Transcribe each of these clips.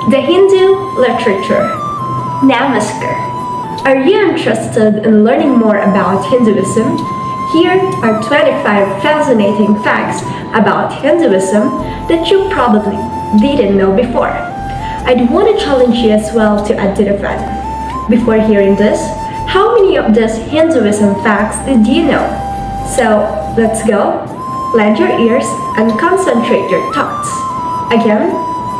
The Hindu literature. Namaskar. Are you interested in learning more about Hinduism? Here are 25 fascinating facts about Hinduism that you probably didn't know before. I'd want to challenge you as well to identify them. Before hearing this, how many of these Hinduism facts did you know? So let's go, lend your ears, and concentrate your thoughts. Again,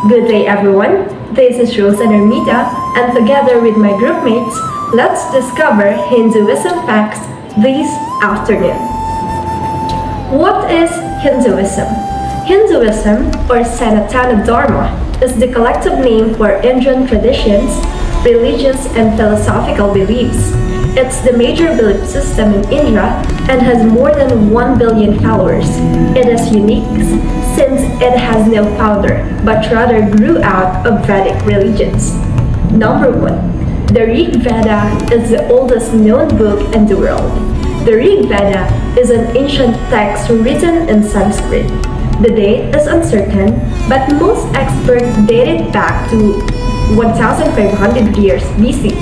good day everyone. This is Rose and Ermita, and together with my group mates, let's discover Hinduism facts this afternoon. What is Hinduism? Hinduism, or Sanatana Dharma, is the collective name for Indian traditions, religious and philosophical beliefs. It's the major belief system in India and has more than 1 billion followers. It is unique since it has no founder, but rather grew out of Vedic religions. Number 1. The Rig Veda is the oldest known book in the world. The Rig Veda is an ancient text written in Sanskrit. The date is uncertain, but most experts date it back to 1,500 years BC.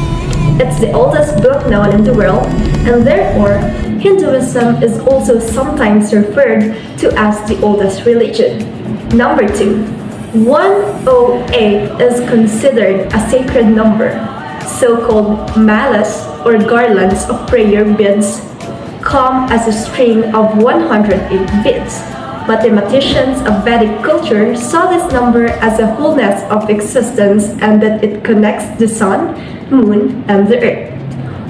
It's the oldest book known in the world, and therefore, Hinduism is also sometimes referred to as the oldest religion. Number 2. 108 is considered a sacred number. So-called malas or garlands of prayer beads come as a string of 108 beads. Mathematicians of Vedic culture saw this number as a wholeness of existence and that it connects the sun, moon, and the earth.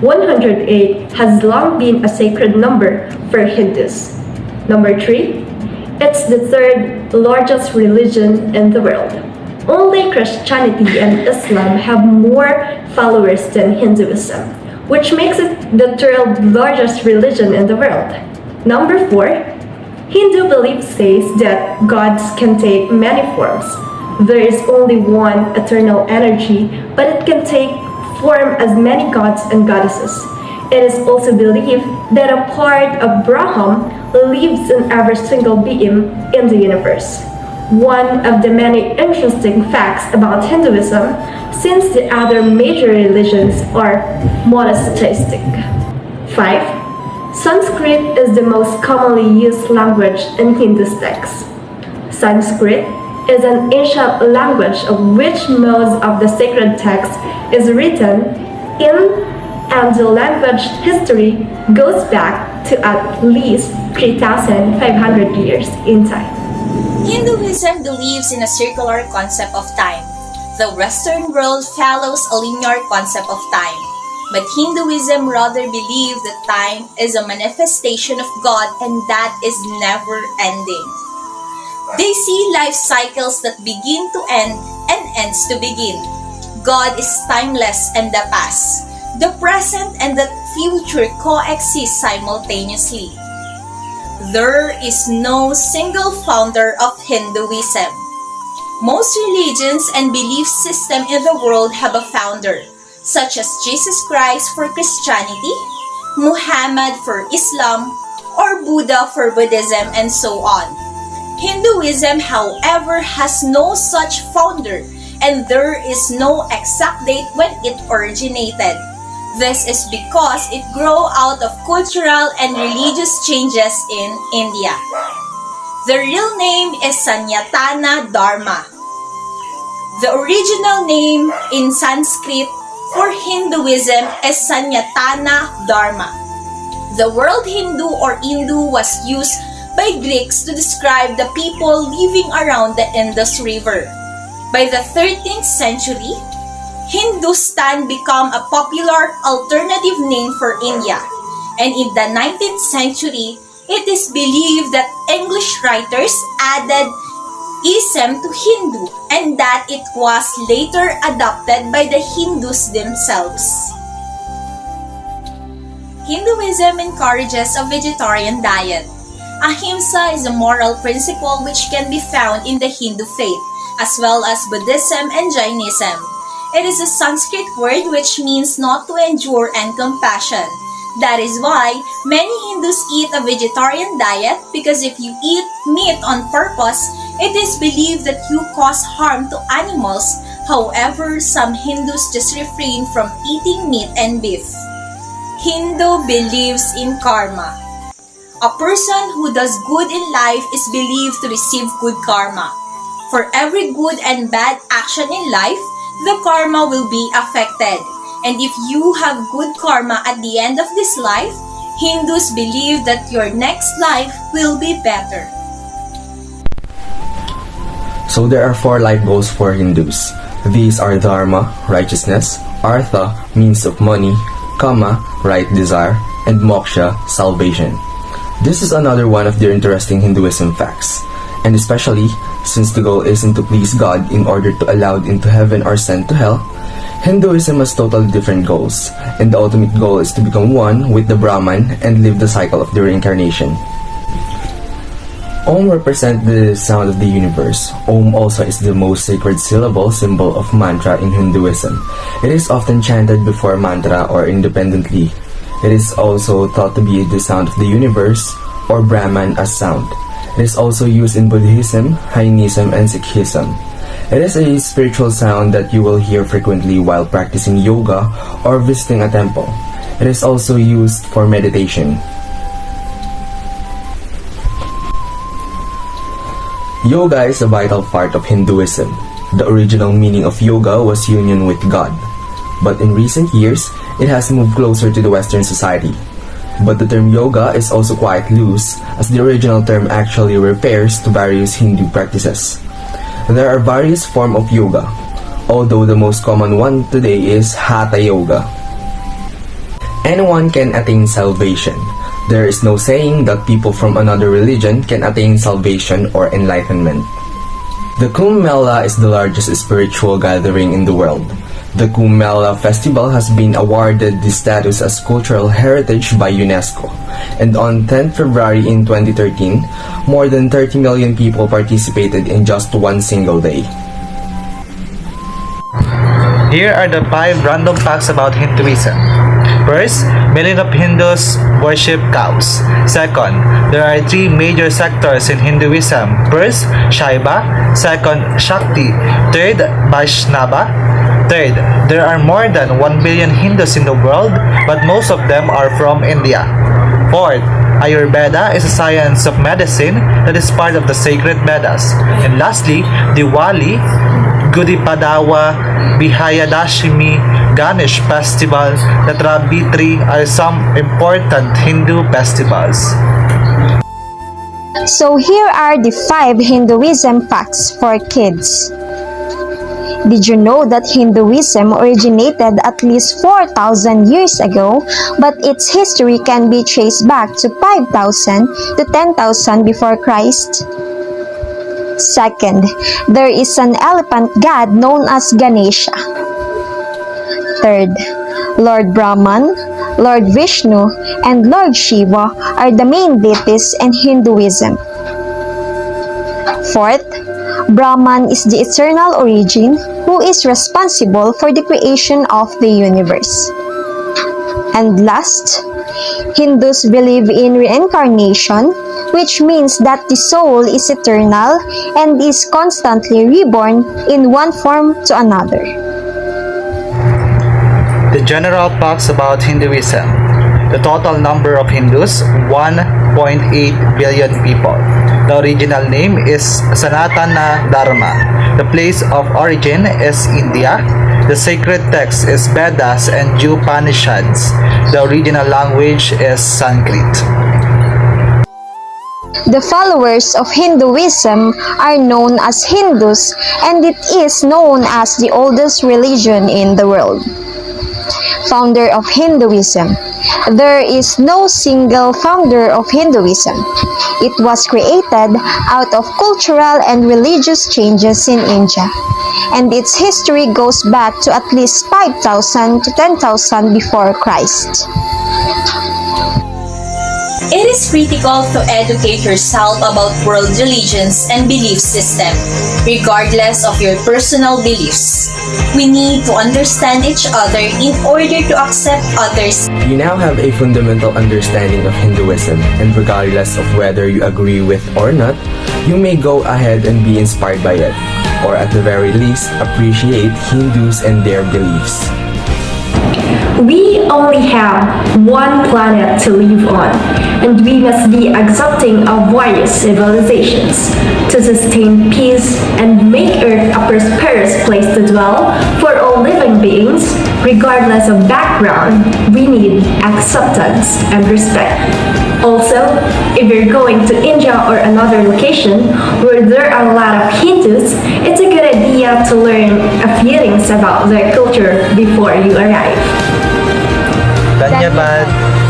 108 has long been a sacred number for Hindus. Number 3. It's the third largest religion in the world. Only Christianity and Islam have more followers than Hinduism, which makes it the third largest religion in the world. Number 4. Hindu belief says that gods can take many forms. There is only one eternal energy, but it can take form as many gods and goddesses. It is also believed that a part of Brahman lives in every single being in the universe. One of the many interesting facts about Hinduism, since the other major religions are monotheistic. 5. Sanskrit is the most commonly used language in Hindu texts. Sanskrit is an ancient language of which most of the sacred text is written in, and the language history goes back to at least 3,500 years in time. Hinduism believes in a circular concept of time. The Western world follows a linear concept of time. But Hinduism rather believes that time is a manifestation of God and that is never ending. They see life cycles that begin to end and ends to begin. God is timeless and the past, the present and the future coexist simultaneously. There is no single founder of Hinduism. Most religions and belief systems in the world have a founder, such as Jesus Christ for Christianity, Muhammad for Islam, or Buddha for Buddhism, and so on. Hinduism, however, has no such founder, and there is no exact date when it originated. This is because it grew out of cultural and religious changes in India. The real name is Sanatana Dharma. The original name in Sanskrit for Hinduism is Sanatana Dharma. The word Hindu or Indu was used by Greeks to describe the people living around the Indus River. By the 13th century, Hindustan became a popular alternative name for India, and in the 19th century, it is believed that English writers added ism to Hindu and that it was later adopted by the Hindus themselves. Hinduism encourages a vegetarian diet. Ahimsa is a moral principle which can be found in the Hindu faith, as well as Buddhism and Jainism. It is a Sanskrit word which means not to endure and compassion. That is why many Hindus eat a vegetarian diet, because if you eat meat on purpose, it is believed that you cause harm to animals However, some Hindus just refrain from eating meat and beef. Hindu believes in karma. A person who does good in life is believed to receive good karma. For every good and bad action in life, the karma will be affected. And if you have good karma at the end of this life, Hindus believe that your next life will be better. So there are 4 life goals for Hindus. These are Dharma, righteousness, Artha, means of money, Kama, right desire, and Moksha, salvation. This is another one of their interesting Hinduism facts. And especially, since the goal isn't to please God in order to allowed into heaven or sent to hell, Hinduism has totally different goals, and the ultimate goal is to become one with the Brahman and live the cycle of the reincarnation. Om represents the sound of the universe. Om also is the most sacred symbol of mantra in Hinduism. It is often chanted before mantra or independently. It is also thought to be the sound of the universe or Brahman as sound. It is also used in Buddhism, Jainism, and Sikhism. It is a spiritual sound that you will hear frequently while practicing yoga or visiting a temple. It is also used for meditation. Yoga is a vital part of Hinduism. The original meaning of yoga was union with God. But in recent years, it has moved closer to the Western society. But the term yoga is also quite loose, as the original term actually refers to various Hindu practices. There are various forms of yoga, although the most common one today is Hatha Yoga. Anyone can attain salvation. There is no saying that people from another religion can attain salvation or enlightenment. The Kumbh Mela is the largest spiritual gathering in the world. The Kumbh Mela festival has been awarded the status as cultural heritage by UNESCO, and on 10th February in 2013, more than 30 million people participated in just one single day. Here are the 5 random facts about Hinduism. First, millions of Hindus worship cows. Second, there are 3 major sectors in Hinduism. First, Shaiva. Second, Shakti. Third, Vaishnava. Third, there are more than 1 billion Hindus in the world, but most of them are from India. Fourth, Ayurveda is a science of medicine that is part of the sacred Vedas. And lastly, Diwali, Gudi Padawa, Vijayadashmi, Ganesh Festival, Natravitri are some important Hindu festivals. So here are the 5 Hinduism facts for kids. Did you know that Hinduism originated at least 4,000 years ago, but its history can be traced back to 5,000 to 10,000 before Christ? Second, there is an elephant god known as Ganesha. Third, Lord Brahman, Lord Vishnu, and Lord Shiva are the main deities in Hinduism. Fourth, Brahman is the eternal origin who is responsible for the creation of the universe. And last, Hindus believe in reincarnation, which means that the soul is eternal and is constantly reborn in one form to another. The general facts about Hinduism. The total number of Hindus, 1.8 billion people. The original name is Sanatana Dharma. The place of origin is India. The sacred text is Vedas and Upanishads. The original language is Sanskrit. The followers of Hinduism are known as Hindus, and it is known as the oldest religion in the world. Founder of Hinduism. There is no single founder of Hinduism. It was created out of cultural and religious changes in India, and its history goes back to at least 5,000 to 10,000 before Christ. It is critical to educate yourself about world religions and belief system, regardless of your personal beliefs. We need to understand each other in order to accept others. You now have a fundamental understanding of Hinduism, and regardless of whether you agree with or not, you may go ahead and be inspired by it. or at the very least, appreciate Hindus and their beliefs. We only have one planet to live on, and we must be accepting of various civilizations to sustain peace and make Earth a prosperous place to dwell for all living beings, regardless of background. We need acceptance and respect. Also, if you're going to India or another location where there are a lot of Hindus, it's a good idea to learn a few things about their culture before you arrive. Dhanyabad.